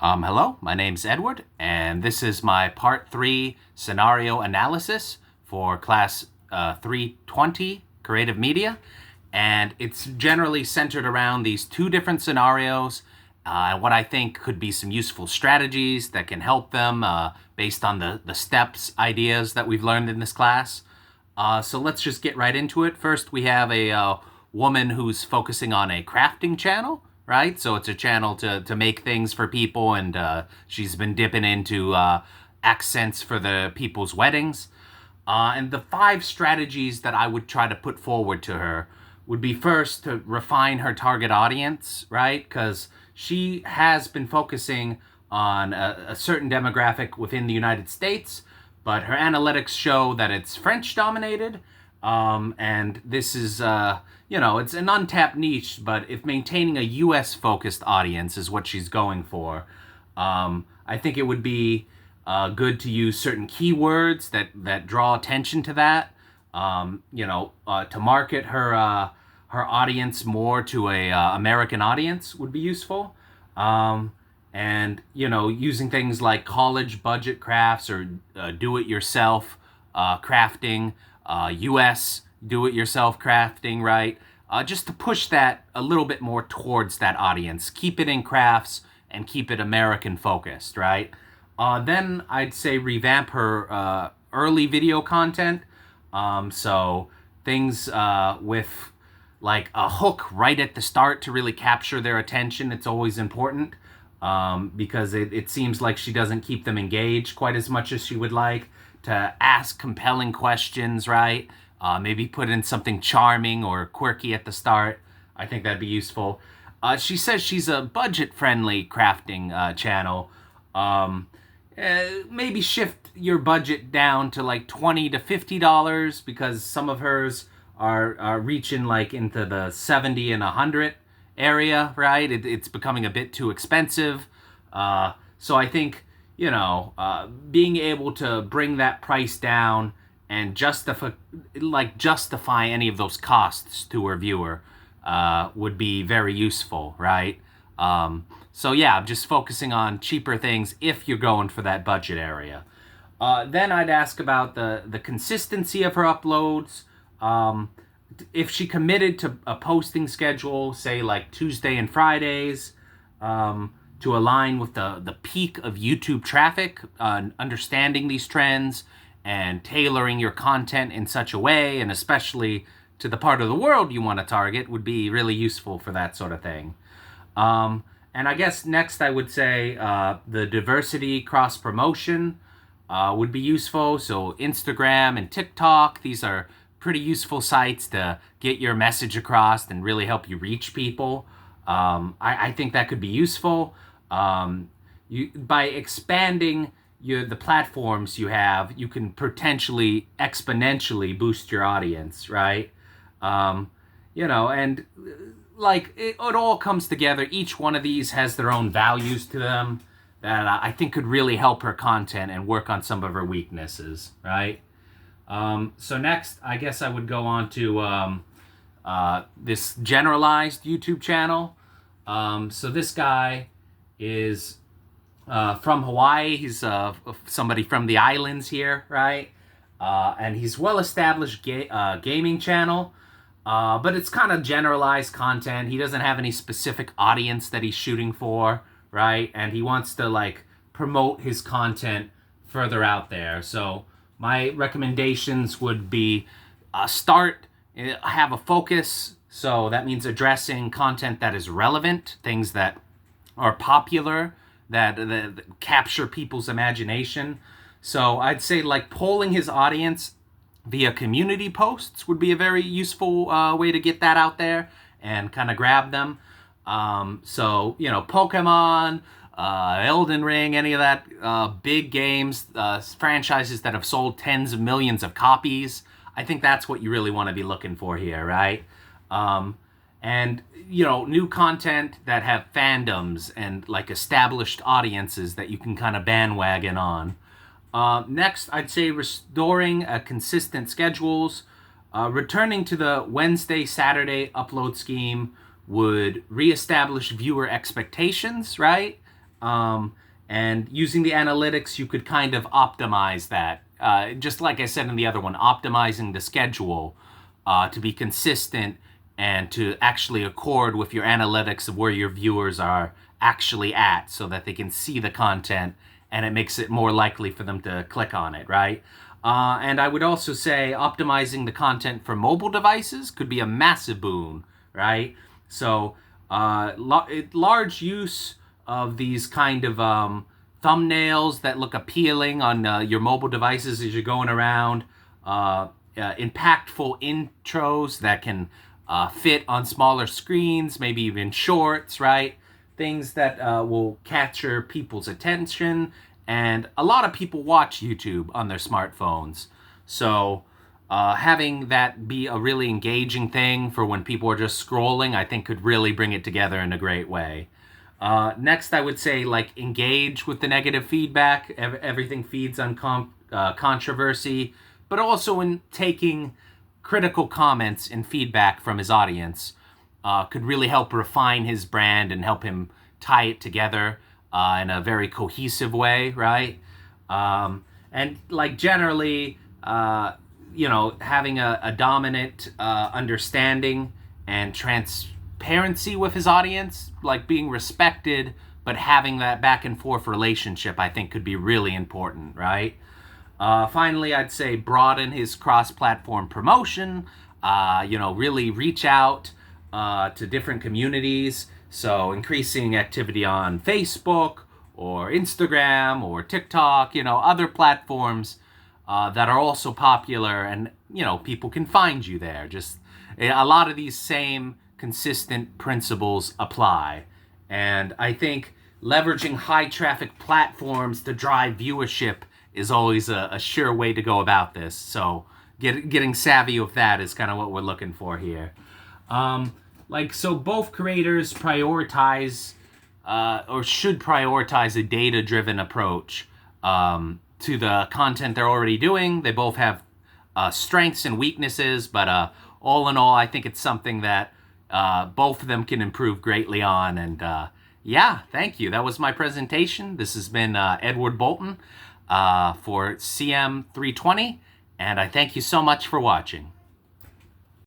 Hello, my name's Edward, and this is my Part 3 scenario analysis for Class 320 Creative Media. And it's generally centered around these two different scenarios, and what I think could be some useful strategies that can help them based on the steps, ideas that we've learned in this class. So let's just get right into it. First, we have a woman who's focusing on a crafting channel, right? So it's a channel to make things for people, and she's been dipping into accents for the people's weddings. And the 5 strategies that I would try to put forward to her would be, first, to refine her target audience, right? Because she has been focusing on a certain demographic within the United States, but her analytics show that it's French dominated. And this is, it's an untapped niche, but if maintaining a US focused audience is what she's going for, I think it would be good to use certain keywords that draw attention to that, to market her audience more to a American audience would be useful. And, using things like college budget crafts or do-it-yourself crafting, U.S. do-it-yourself crafting, right? Just to push that a little bit more towards that audience. Keep it in crafts and keep it American-focused, right? Then I'd say revamp her early video content. So things with like a hook right at the start to really capture their attention. It's always important because it seems like she doesn't keep them engaged quite as much as she would like. To ask compelling questions, right? Maybe put in something charming or quirky at the start. I think that'd be useful. She says she's a budget-friendly crafting channel. Maybe shift your budget down to like $20 to $50 because some of hers are reaching like into the 70 and 100 area, right? It's becoming a bit too expensive. So I think, being able to bring that price down and justify any of those costs to her viewer would be very useful, right? So yeah, I'm just focusing on cheaper things if you're going for that budget area. Then I'd ask about the consistency of her uploads. If she committed to a posting schedule, say like Tuesday and Fridays, to align with the peak of YouTube traffic, understanding these trends and tailoring your content in such a way, and especially to the part of the world you want to target, would be really useful for that sort of thing. And I guess next I would say the diversity cross-promotion would be useful. So Instagram and TikTok, these are pretty useful sites to get your message across and really help you reach people. I think that could be useful. By expanding the platforms you have, you can potentially exponentially boost your audience, right? And like it all comes together. Each one of these has their own values to them that I think could really help her content and work on some of her weaknesses, right? So next, I guess I would go on to this generalized YouTube channel. So this guy is from Hawaii. He's somebody from the islands here, right? And he's well-established gaming channel, but it's kind of generalized content. He doesn't have any specific audience that he's shooting for, right? And he wants to like promote his content further out there. So my recommendations would be have a focus. So that means addressing content that is relevant, things that are popular, that capture people's imagination. So I'd say like polling his audience via community posts would be a very useful way to get that out there and kind of grab them. So, Pokemon, Elden Ring, any of that big games, franchises that have sold tens of millions of copies. I think that's what you really want to be looking for here, right? And, new content that have fandoms and like established audiences that you can kind of bandwagon on. Next, I'd say restoring consistent schedules. Returning to the Wednesday, Saturday upload scheme would reestablish viewer expectations, right? And using the analytics, you could kind of optimize that. Just like I said in the other one, optimizing the schedule to be consistent and to actually accord with your analytics of where your viewers are actually at so that they can see the content and it makes it more likely for them to click on it, right? And I would also say optimizing the content for mobile devices could be a massive boon, right? So large use of these kind of thumbnails that look appealing on your mobile devices as you're going around, impactful intros that can fit on smaller screens, maybe even shorts, right? Things that will capture people's attention. And a lot of people watch YouTube on their smartphones. So having that be a really engaging thing for when people are just scrolling, I think could really bring it together in a great way. Next, I would say, like, engage with the negative feedback. Everything feeds on controversy, but also in taking critical comments and feedback from his audience could really help refine his brand and help him tie it together in a very cohesive way, right? And like generally, having a dominant understanding and transparency with his audience, like being respected, but having that back and forth relationship, I think could be really important, right? Finally, I'd say broaden his cross-platform promotion, really reach out to different communities. So increasing activity on Facebook or Instagram or TikTok, other platforms that are also popular and, people can find you there. Just a lot of these same consistent principles apply. And I think leveraging high traffic platforms to drive viewership is always a sure way to go about this. So getting savvy with that is kind of what we're looking for here. So both creators prioritize or should prioritize a data-driven approach to the content they're already doing. They both have strengths and weaknesses, but all in all, I think it's something that both of them can improve greatly on. And thank you. That was my presentation. This has been Edward Bolton for CM-320, and I thank you so much for watching.